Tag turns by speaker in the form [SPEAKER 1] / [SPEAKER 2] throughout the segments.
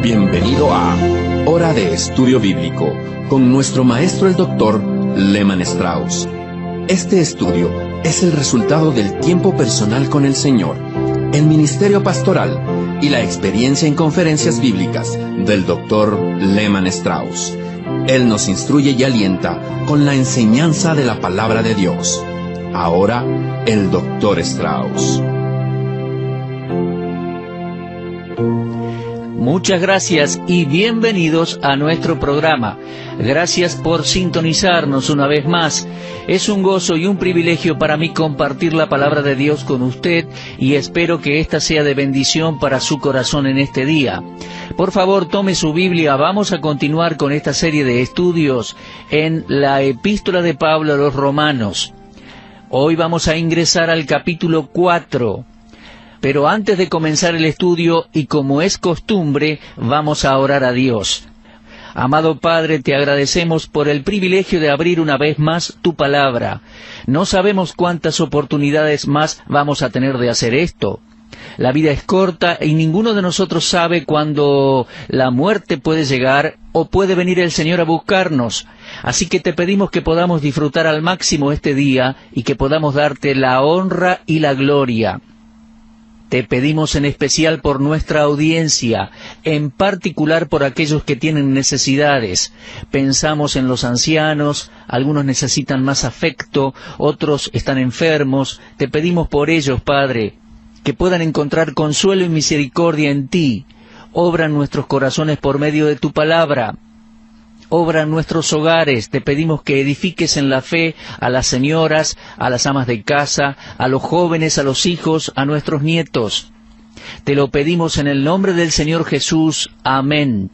[SPEAKER 1] Bienvenido a Hora de Estudio Bíblico con nuestro maestro el Dr. Lehman Strauss. Este estudio es el resultado del tiempo personal con el Señor, el ministerio pastoral y la experiencia en conferencias bíblicas del Dr. Lehman Strauss. Él nos instruye y alienta con la enseñanza de la palabra de Dios. Ahora, el Dr. Strauss.
[SPEAKER 2] Muchas gracias y bienvenidos a nuestro programa. Gracias por sintonizarnos una vez más. Es un gozo y un privilegio para mí compartir la palabra de Dios con usted y espero que esta sea de bendición para su corazón en este día. Por favor, tome su Biblia. Vamos a continuar con esta serie de estudios en la Epístola de Pablo a los Romanos. Hoy vamos a ingresar al capítulo 4. Pero antes de comenzar el estudio, y como es costumbre, vamos a orar a Dios. Amado Padre, te agradecemos por el privilegio de abrir una vez más tu palabra. No sabemos cuántas oportunidades más vamos a tener de hacer esto. La vida es corta y ninguno de nosotros sabe cuándo la muerte puede llegar o puede venir el Señor a buscarnos. Así que te pedimos que podamos disfrutar al máximo este día y que podamos darte la honra y la gloria. Te pedimos en especial por nuestra audiencia, en particular por aquellos que tienen necesidades. Pensamos en los ancianos, algunos necesitan más afecto, otros están enfermos. Te pedimos por ellos, Padre, que puedan encontrar consuelo y misericordia en ti. Obra en nuestros corazones por medio de tu palabra. Obra en nuestros hogares. Te pedimos que edifiques en la fe a las señoras, a las amas de casa, a los jóvenes, a los hijos, a nuestros nietos. Te lo pedimos en el nombre del Señor Jesús. Amén.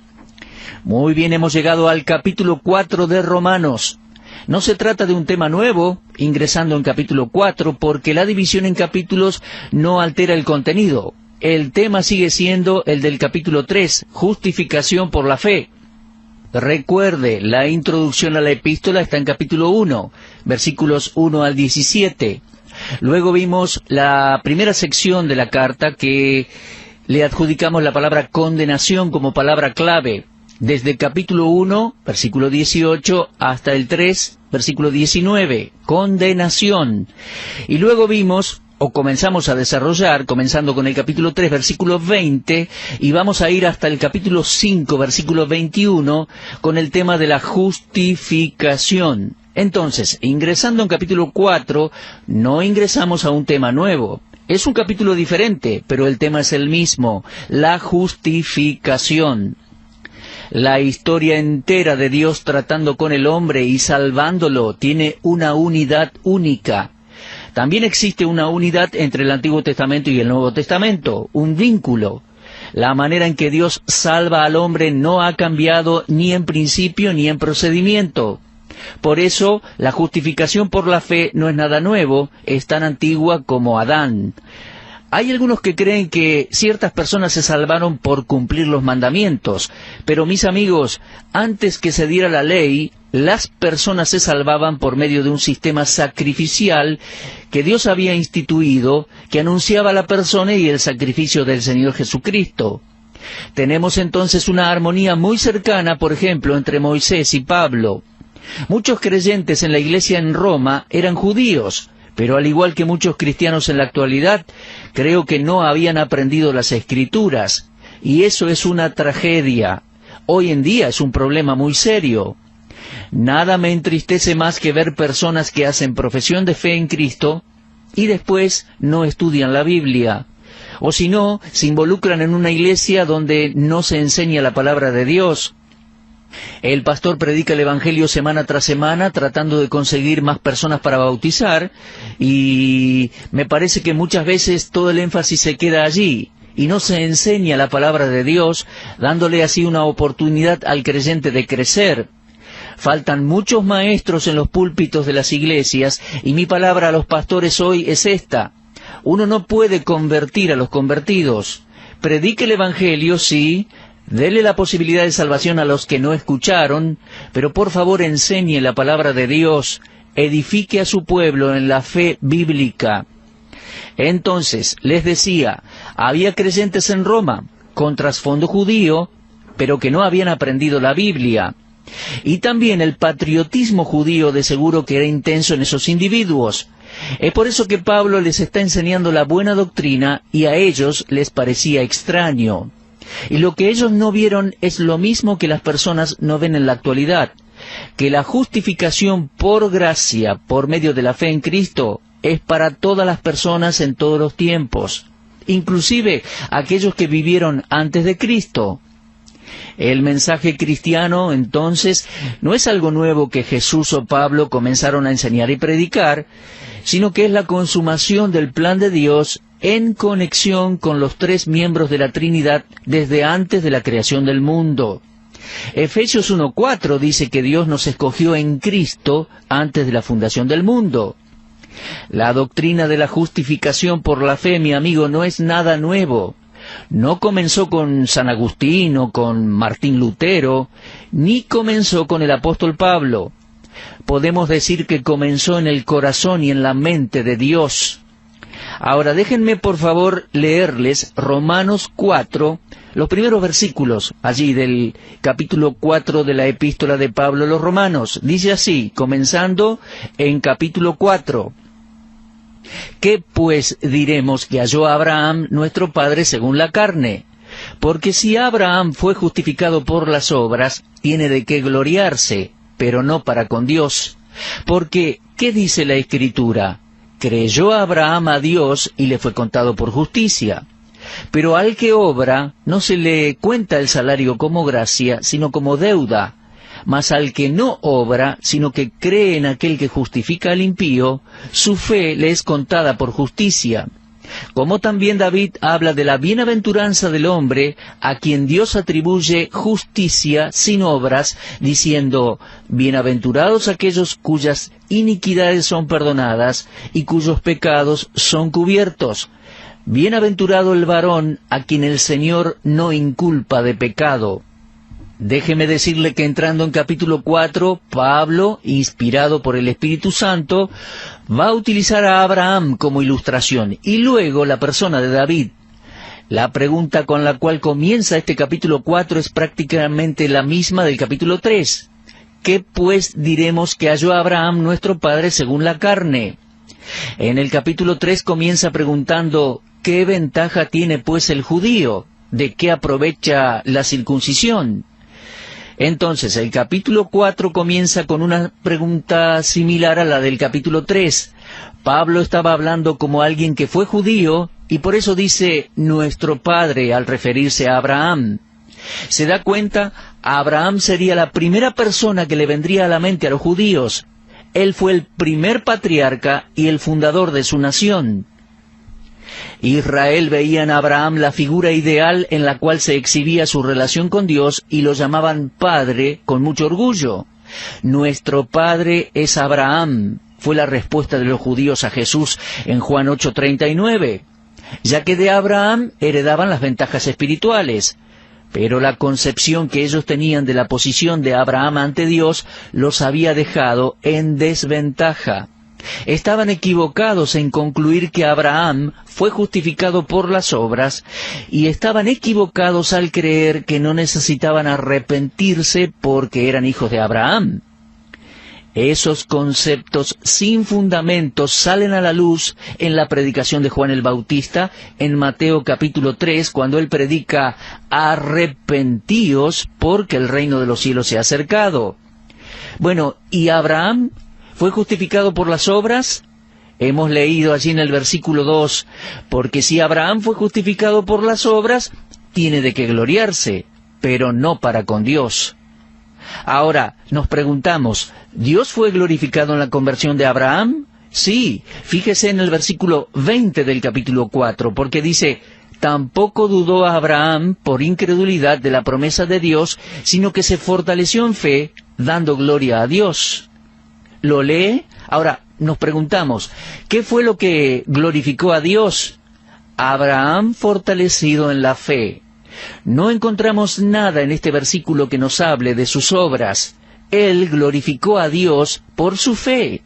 [SPEAKER 2] Muy bien, hemos llegado al capítulo 4 de Romanos. No se trata de un tema nuevo, ingresando en capítulo 4, porque la división en capítulos no altera el contenido. El tema sigue siendo el del capítulo 3, justificación por la fe. Recuerde, la introducción a la epístola está en capítulo 1, versículos 1 al 17. Luego vimos la primera sección de la carta que le adjudicamos la palabra condenación como palabra clave. Desde el capítulo 1, versículo 18, hasta el 3, versículo 19, condenación. Y luego vimos, o comenzamos a desarrollar, comenzando con el capítulo 3, versículo 20, y vamos a ir hasta el capítulo 5, versículo 21, con el tema de la justificación. Entonces, ingresando en capítulo 4, no ingresamos a un tema nuevo. Es un capítulo diferente, pero el tema es el mismo, la justificación. La historia entera de Dios tratando con el hombre y salvándolo tiene una unidad única. También existe una unidad entre el Antiguo Testamento y el Nuevo Testamento, un vínculo. La manera en que Dios salva al hombre no ha cambiado ni en principio ni en procedimiento. Por eso, la justificación por la fe no es nada nuevo, es tan antigua como Adán. Hay algunos que creen que ciertas personas se salvaron por cumplir los mandamientos, pero mis amigos, antes que se diera la ley, las personas se salvaban por medio de un sistema sacrificial que Dios había instituido, que anunciaba la persona y el sacrificio del Señor Jesucristo. Tenemos entonces una armonía muy cercana, por ejemplo, entre Moisés y Pablo. Muchos creyentes en la iglesia en Roma eran judíos, pero al igual que muchos cristianos en la actualidad, creo que no habían aprendido las Escrituras, y eso es una tragedia. Hoy en día es un problema muy serio. Nada me entristece más que ver personas que hacen profesión de fe en Cristo y después no estudian la Biblia. O si no, se involucran en una iglesia donde no se enseña la palabra de Dios. El pastor predica el Evangelio semana tras semana tratando de conseguir más personas para bautizar y me parece que muchas veces todo el énfasis se queda allí y no se enseña la palabra de Dios, dándole así una oportunidad al creyente de crecer. Faltan muchos maestros en los púlpitos de las iglesias y mi palabra a los pastores hoy es esta: uno no puede convertir a los convertidos. Predique el Evangelio, sí, dele la posibilidad de salvación a los que no escucharon, pero por favor enseñe la palabra de Dios, edifique a su pueblo en la fe bíblica. Entonces, les decía, había creyentes en Roma, con trasfondo judío, pero que no habían aprendido la Biblia. Y también el patriotismo judío de seguro que era intenso en esos individuos. Es por eso que Pablo les está enseñando la buena doctrina y a ellos les parecía extraño. Y lo que ellos no vieron es lo mismo que las personas no ven en la actualidad, que la justificación por gracia, por medio de la fe en Cristo, es para todas las personas en todos los tiempos, inclusive aquellos que vivieron antes de Cristo. El mensaje cristiano, entonces, no es algo nuevo que Jesús o Pablo comenzaron a enseñar y predicar, sino que es la consumación del plan de Dios en conexión con los tres miembros de la Trinidad desde antes de la creación del mundo. Efesios 1:4 dice que Dios nos escogió en Cristo antes de la fundación del mundo. La doctrina de la justificación por la fe, mi amigo, no es nada nuevo. No comenzó con San Agustín o con Martín Lutero, ni comenzó con el apóstol Pablo. Podemos decir que comenzó en el corazón y en la mente de Dios. Ahora déjenme por favor leerles Romanos 4, los primeros versículos allí del capítulo 4 de la epístola de Pablo a los Romanos. Dice así, comenzando en capítulo 4. ¿Qué pues diremos que halló a Abraham nuestro padre según la carne? Porque si Abraham fue justificado por las obras, tiene de qué gloriarse, pero no para con Dios. Porque, ¿qué dice la Escritura? Creyó Abraham a Dios y le fue contado por justicia. Pero al que obra, no se le cuenta el salario como gracia, sino como deuda. Mas al que no obra, sino que cree en aquel que justifica al impío, su fe le es contada por justicia. Como también David habla de la bienaventuranza del hombre, a quien Dios atribuye justicia sin obras, diciendo, bienaventurados aquellos cuyas iniquidades son perdonadas y cuyos pecados son cubiertos. Bienaventurado el varón a quien el Señor no inculpa de pecado. Déjeme decirle que entrando en capítulo 4, Pablo, inspirado por el Espíritu Santo, va a utilizar a Abraham como ilustración, y luego la persona de David. La pregunta con la cual comienza este capítulo 4 es prácticamente la misma del capítulo 3. ¿Qué pues diremos que halló a Abraham nuestro padre según la carne? En el capítulo 3 comienza preguntando, ¿qué ventaja tiene pues el judío? ¿De qué aprovecha la circuncisión? Entonces, el capítulo 4 comienza con una pregunta similar a la del capítulo 3. Pablo estaba hablando como alguien que fue judío, y por eso dice, nuestro padre, al referirse a Abraham. ¿Se da cuenta? Abraham sería la primera persona que le vendría a la mente a los judíos. Él fue el primer patriarca y el fundador de su nación. Israel veía en Abraham la figura ideal en la cual se exhibía su relación con Dios y lo llamaban padre con mucho orgullo. Nuestro padre es Abraham, fue la respuesta de los judíos a Jesús en Juan 8:39, ya que de Abraham heredaban las ventajas espirituales. Pero la concepción que ellos tenían de la posición de Abraham ante Dios los había dejado en desventaja. Estaban equivocados en concluir que Abraham fue justificado por las obras, y estaban equivocados al creer que no necesitaban arrepentirse porque eran hijos de Abraham. Esos conceptos sin fundamentos salen a la luz en la predicación de Juan el Bautista en Mateo capítulo 3, cuando él predica, arrepentíos porque el reino de los cielos se ha acercado. Bueno, ¿y Abraham fue justificado por las obras? Hemos leído allí en el versículo 2, porque si Abraham fue justificado por las obras, tiene de qué gloriarse, pero no para con Dios. Ahora, nos preguntamos, ¿Dios fue glorificado en la conversión de Abraham? Sí, fíjese en el versículo 20 del capítulo 4, porque dice, tampoco dudó Abraham por incredulidad de la promesa de Dios, sino que se fortaleció en fe, dando gloria a Dios. ¿Lo lee? Ahora, nos preguntamos, ¿qué fue lo que glorificó a Dios? Abraham fortalecido en la fe. No encontramos nada en este versículo que nos hable de sus obras. Él glorificó a Dios por su fe.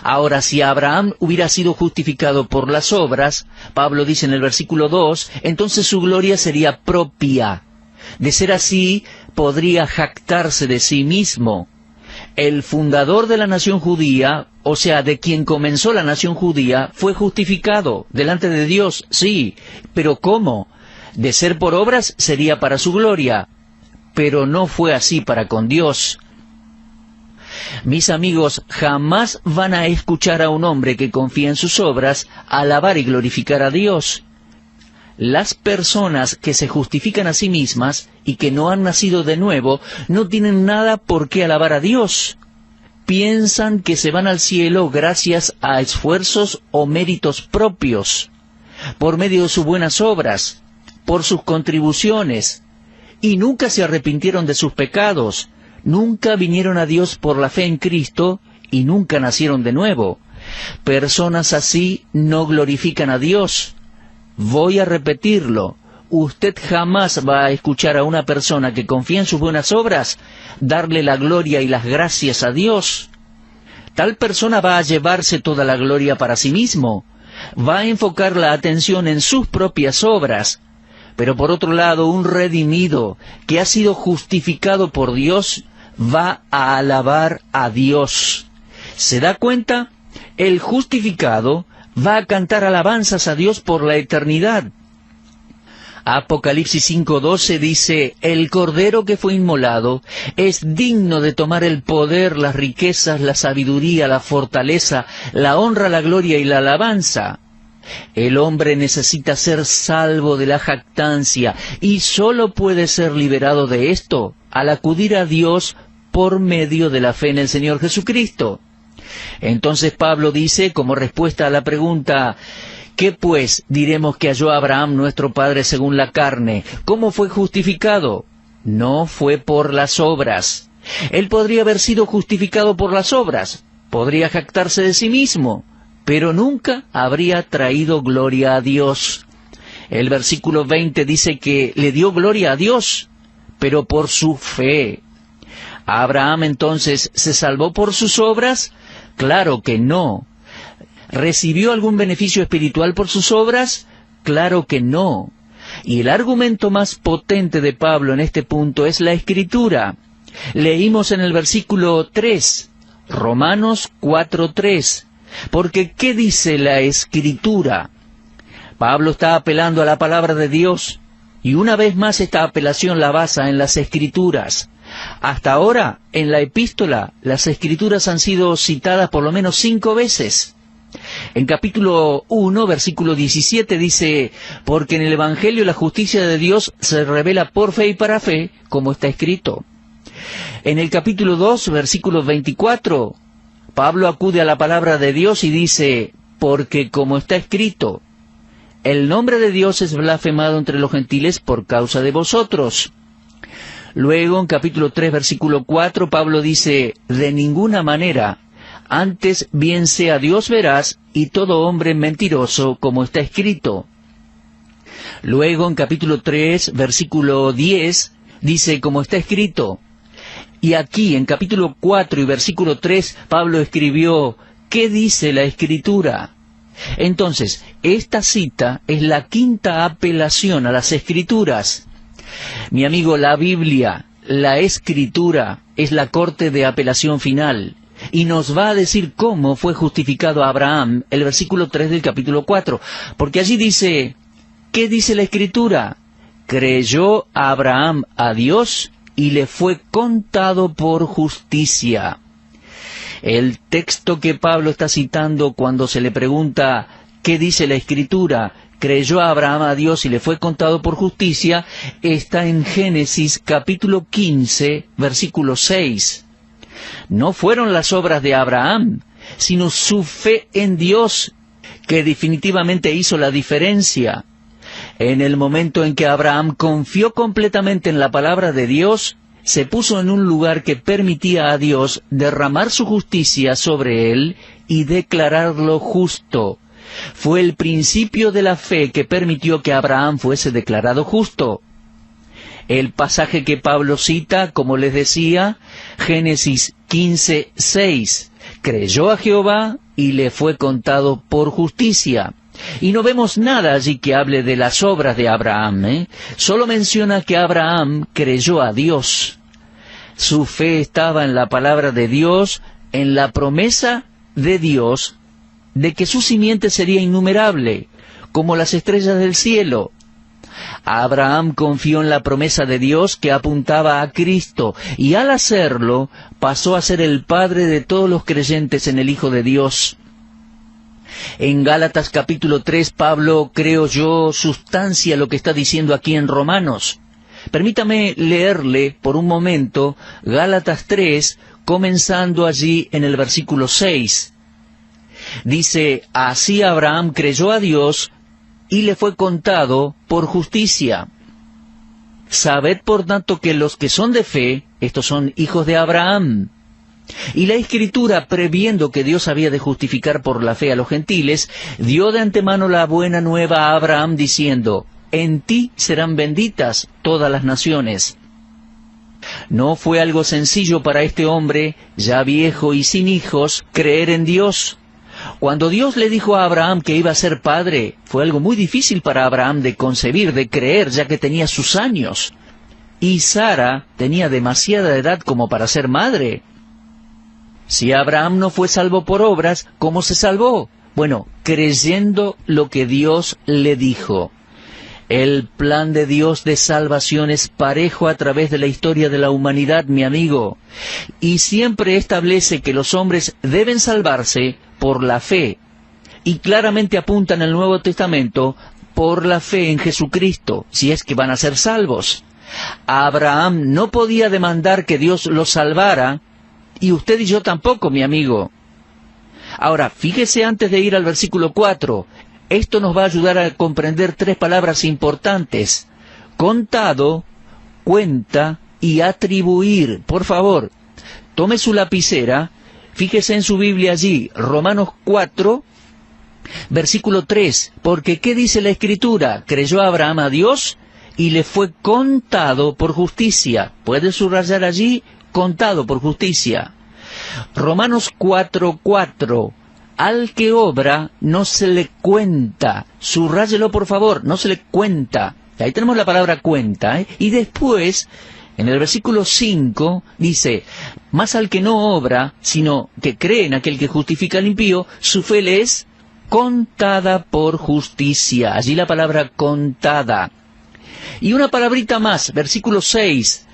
[SPEAKER 2] Ahora, si Abraham hubiera sido justificado por las obras, Pablo dice en el versículo 2, entonces su gloria sería propia. De ser así, podría jactarse de sí mismo. El fundador de la nación judía, o sea, de quien comenzó la nación judía, fue justificado delante de Dios, sí, pero ¿cómo? De ser por obras sería para su gloria, pero no fue así para con Dios. Mis amigos, jamás van a escuchar a un hombre que confía en sus obras alabar y glorificar a Dios. Las personas que se justifican a sí mismas y que no han nacido de nuevo no tienen nada por qué alabar a Dios. Piensan que se van al cielo gracias a esfuerzos o méritos propios, por medio de sus buenas obras, por sus contribuciones, y nunca se arrepintieron de sus pecados. Nunca vinieron a Dios por la fe en Cristo y nunca nacieron de nuevo. Personas así no glorifican a Dios. Voy a repetirlo. Usted jamás va a escuchar a una persona que confía en sus buenas obras darle la gloria y las gracias a Dios. Tal persona va a llevarse toda la gloria para sí mismo. Va a enfocar la atención en sus propias obras. Pero por otro lado, un redimido que ha sido justificado por Dios va a alabar a Dios. ¿Se da cuenta? El justificado va a cantar alabanzas a Dios por la eternidad. Apocalipsis 5:12 dice, el Cordero que fue inmolado es digno de tomar el poder, las riquezas, la sabiduría, la fortaleza, la honra, la gloria y la alabanza. El hombre necesita ser salvo de la jactancia y sólo puede ser liberado de esto al acudir a Dios por medio de la fe en el Señor Jesucristo. Entonces Pablo dice, como respuesta a la pregunta, ¿qué pues diremos que halló Abraham nuestro padre según la carne? ¿Cómo fue justificado? No fue por las obras. Él podría haber sido justificado por las obras, podría jactarse de sí mismo, pero nunca habría traído gloria a Dios. El versículo 20 dice que le dio gloria a Dios, pero por su fe. ¿Abraham entonces se salvó por sus obras? Claro que no. ¿Recibió algún beneficio espiritual por sus obras? Claro que no. Y el argumento más potente de Pablo en este punto es la Escritura. Leímos en el versículo 3, Romanos 4:3. Porque ¿qué dice la Escritura? Pablo está apelando a la palabra de Dios, y una vez más esta apelación la basa en las Escrituras. Hasta ahora, en la epístola, las Escrituras han sido citadas por lo menos 5 veces. En capítulo 1, versículo 17 dice, porque en el Evangelio la justicia de Dios se revela por fe y para fe, como está escrito. En el capítulo 2, versículo 24, Pablo acude a la palabra de Dios y dice, porque como está escrito, el nombre de Dios es blasfemado entre los gentiles por causa de vosotros. Luego, en capítulo 3, versículo 4, Pablo dice, de ninguna manera, antes bien sea Dios veraz y todo hombre mentiroso, como está escrito. Luego, en capítulo 3, versículo 10, dice, como está escrito. Y aquí, en capítulo 4 y versículo 3, Pablo escribió, ¿qué dice la Escritura? Entonces, esta cita es la quinta apelación a las Escrituras. Mi amigo, la Biblia, la Escritura, es la corte de apelación final, y nos va a decir cómo fue justificado Abraham, el versículo 3 del capítulo 4, porque allí dice, ¿qué dice la Escritura? Creyó Abraham a Dios y le fue contado por justicia. El texto que Pablo está citando cuando se le pregunta ¿qué dice la Escritura? Creyó Abraham a Dios y le fue contado por justicia, está en Génesis capítulo 15, versículo 6. No fueron las obras de Abraham, sino su fe en Dios, que definitivamente hizo la diferencia. En el momento en que Abraham confió completamente en la palabra de Dios, se puso en un lugar que permitía a Dios derramar su justicia sobre él y declararlo justo. Fue el principio de la fe que permitió que Abraham fuese declarado justo. El pasaje que Pablo cita, como les decía, Génesis 15:6, creyó a Jehová y le fue contado por justicia. Y no vemos nada allí que hable de las obras de Abraham, Solo menciona que Abraham creyó a Dios. Su fe estaba en la palabra de Dios, en la promesa de Dios, de que su simiente sería innumerable, como las estrellas del cielo. Abraham confió en la promesa de Dios que apuntaba a Cristo, y al hacerlo, pasó a ser el padre de todos los creyentes en el Hijo de Dios. En Gálatas capítulo 3, Pablo, creo yo, sustancia lo que está diciendo aquí en Romanos. Permítame leerle por un momento Gálatas 3, comenzando allí en el versículo 6. Dice, así Abraham creyó a Dios y le fue contado por justicia. Sabed por tanto que los que son de fe, estos son hijos de Abraham. Y la Escritura, previendo que Dios había de justificar por la fe a los gentiles, dio de antemano la buena nueva a Abraham diciendo, en ti serán benditas todas las naciones. No fue algo sencillo para este hombre, ya viejo y sin hijos, creer en Dios. Cuando Dios le dijo a Abraham que iba a ser padre, fue algo muy difícil para Abraham de concebir, de creer, ya que tenía sus años. Y Sara tenía demasiada edad como para ser madre. Si Abraham no fue salvo por obras, ¿cómo se salvó? Bueno, creyendo lo que Dios le dijo. El plan de Dios de salvación es parejo a través de la historia de la humanidad, mi amigo, y siempre establece que los hombres deben salvarse por la fe, y claramente apunta en el Nuevo Testamento por la fe en Jesucristo, si es que van a ser salvos. Abraham no podía demandar que Dios los salvara, y usted y yo tampoco, mi amigo. Ahora, fíjese antes de ir al versículo 4, esto nos va a ayudar a comprender tres palabras importantes: contado, cuenta y atribuir. Por favor, tome su lapicera, fíjese en su Biblia allí, Romanos 4, versículo 3, porque ¿qué dice la Escritura? Creyó Abraham a Dios y le fue contado por justicia. ¿Puede subrayar allí? Contado por justicia. Romanos 4:4, al que obra no se le cuenta. Subráyelo por favor, no se le cuenta. Ahí tenemos la palabra cuenta, Y después, en el versículo 5, dice, mas al que no obra, sino que cree en aquel que justifica al impío, su fe le es contada por justicia. Allí la palabra contada. Y una palabrita más, versículo 6,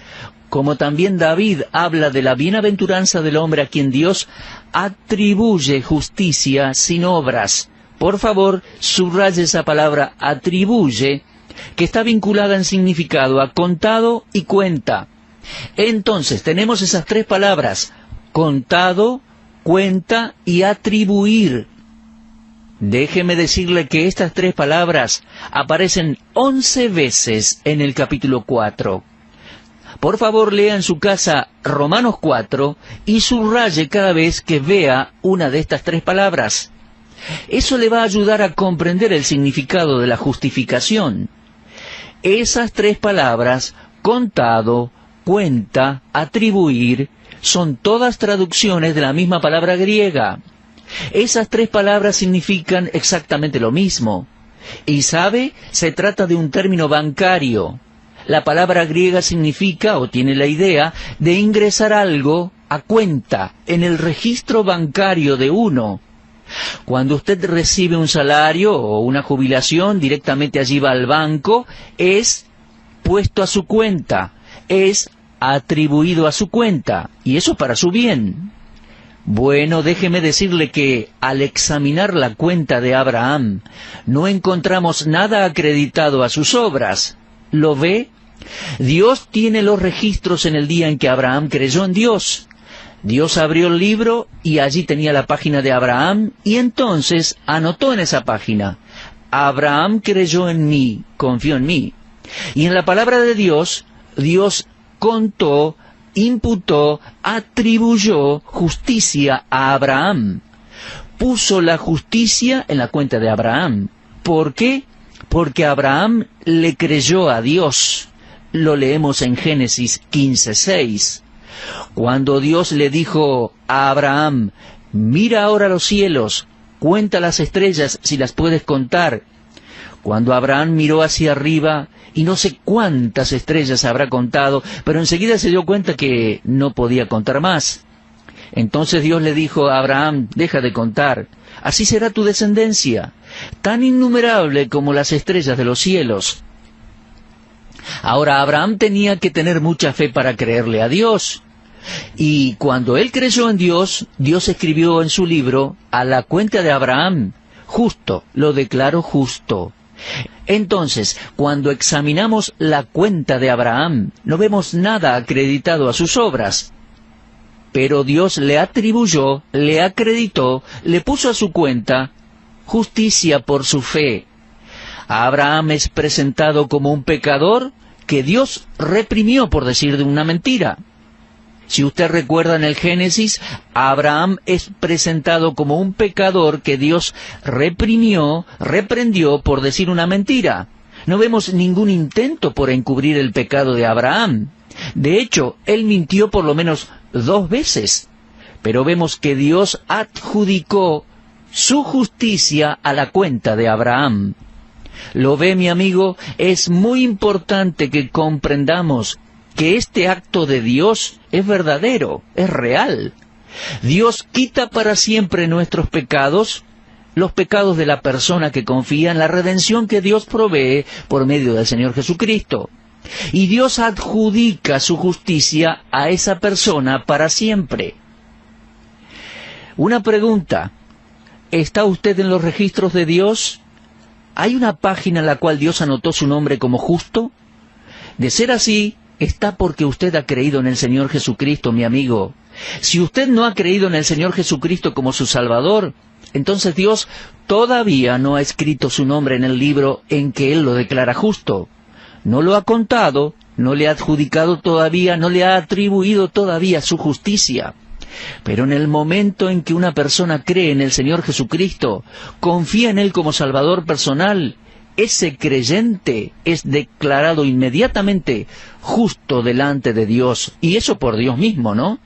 [SPEAKER 2] como también David habla de la bienaventuranza del hombre a quien Dios atribuye justicia sin obras. Por favor, subraye esa palabra atribuye, que está vinculada en significado a contado y cuenta. Entonces, tenemos esas tres palabras, contado, cuenta y atribuir. Déjeme decirle que estas tres palabras aparecen 11 veces en el capítulo 4. Por favor, lea en su casa Romanos 4 y subraye cada vez que vea una de estas tres palabras. Eso le va a ayudar a comprender el significado de la justificación. Esas tres palabras, contado, cuenta, atribuir, son todas traducciones de la misma palabra griega. Esas tres palabras significan exactamente lo mismo. Y sabe, se trata de un término bancario. La palabra griega significa, o tiene la idea, de ingresar algo a cuenta, en el registro bancario de uno. Cuando usted recibe un salario o una jubilación, directamente allí va al banco, es puesto a su cuenta, es atribuido a su cuenta, y eso para su bien. Bueno, déjeme decirle que al examinar la cuenta de Abraham, no encontramos nada acreditado a sus obras. ¿Lo ve? Dios tiene los registros en el día en que Abraham creyó en Dios. Dios abrió el libro y allí tenía la página de Abraham y entonces anotó en esa página: Abraham creyó en mí, confió en mí. Y en la palabra de Dios, Dios contó, imputó, atribuyó justicia a Abraham. Puso la justicia en la cuenta de Abraham. ¿Por qué? Porque Abraham le creyó a Dios. Lo leemos en Génesis 15:6. Cuando Dios le dijo a Abraham, Mira ahora los cielos, cuenta las estrellas si las puedes contar. Cuando Abraham miró hacia arriba, y no sé cuántas estrellas habrá contado, pero enseguida se dio cuenta que no podía contar más. Entonces Dios le dijo a Abraham, deja de contar, así será tu descendencia, tan innumerable como las estrellas de los cielos. Ahora Abraham tenía que tener mucha fe para creerle a Dios. Y cuando él creyó en Dios, Dios escribió en su libro, a la cuenta de Abraham, justo, lo declaro justo. Entonces, cuando examinamos la cuenta de Abraham, no vemos nada acreditado a sus obras. Pero Dios le atribuyó, le acreditó, le puso a su cuenta justicia por su fe. Abraham es presentado como un pecador que Dios reprimió por decir de una mentira. Si usted recuerda en el Génesis, Abraham es presentado como un pecador que Dios reprimió, reprendió por decir una mentira. No vemos ningún intento por encubrir el pecado de Abraham. De hecho, él mintió por lo menos 2 veces. Pero vemos que Dios adjudicó su justicia a la cuenta de Abraham. ¿Lo ve, mi amigo? Es muy importante que comprendamos que este acto de Dios es verdadero, es real. Dios quita para siempre nuestros pecados, los pecados de la persona que confía en la redención que Dios provee por medio del Señor Jesucristo. Y Dios adjudica su justicia a esa persona para siempre. Una pregunta, ¿está usted en los registros de Dios? ¿Hay una página en la cual Dios anotó su nombre como justo? De ser así, está porque usted ha creído en el Señor Jesucristo, mi amigo. Si usted no ha creído en el Señor Jesucristo como su Salvador, entonces Dios todavía no ha escrito su nombre en el libro en que Él lo declara justo. No lo ha contado, no le ha adjudicado todavía, no le ha atribuido todavía su justicia. Pero en el momento en que una persona cree en el Señor Jesucristo, confía en Él como Salvador personal, ese creyente es declarado inmediatamente justo delante de Dios, y eso por Dios mismo, ¿no?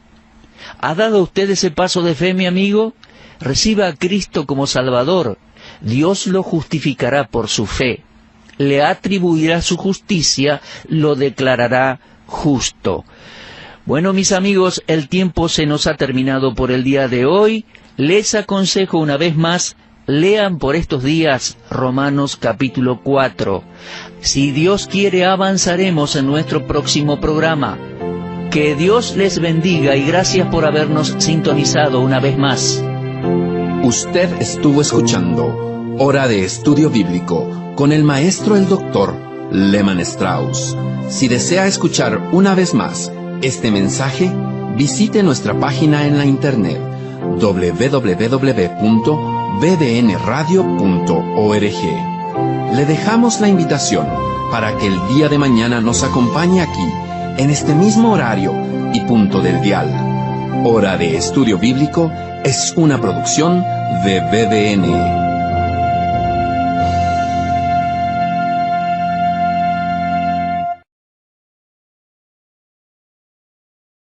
[SPEAKER 2] ¿Ha dado usted ese paso de fe, mi amigo? Reciba a Cristo como Salvador. Dios lo justificará por su fe. Le atribuirá su justicia, lo declarará justo. Bueno, mis amigos, el tiempo se nos ha terminado por el día de hoy. Les aconsejo una vez más, lean por estos días Romanos capítulo 4. Si Dios quiere, avanzaremos en nuestro próximo programa. Que Dios les bendiga y gracias por habernos sintonizado una vez más.
[SPEAKER 1] Usted estuvo escuchando Hora de Estudio Bíblico con el maestro el doctor Lehman Strauss. Si desea escuchar una vez más este mensaje, visite nuestra página en la internet www.bbnradio.org. Le dejamos la invitación para que el día de mañana nos acompañe aquí, en este mismo horario y punto del dial. Hora de Estudio Bíblico es una producción de BBN.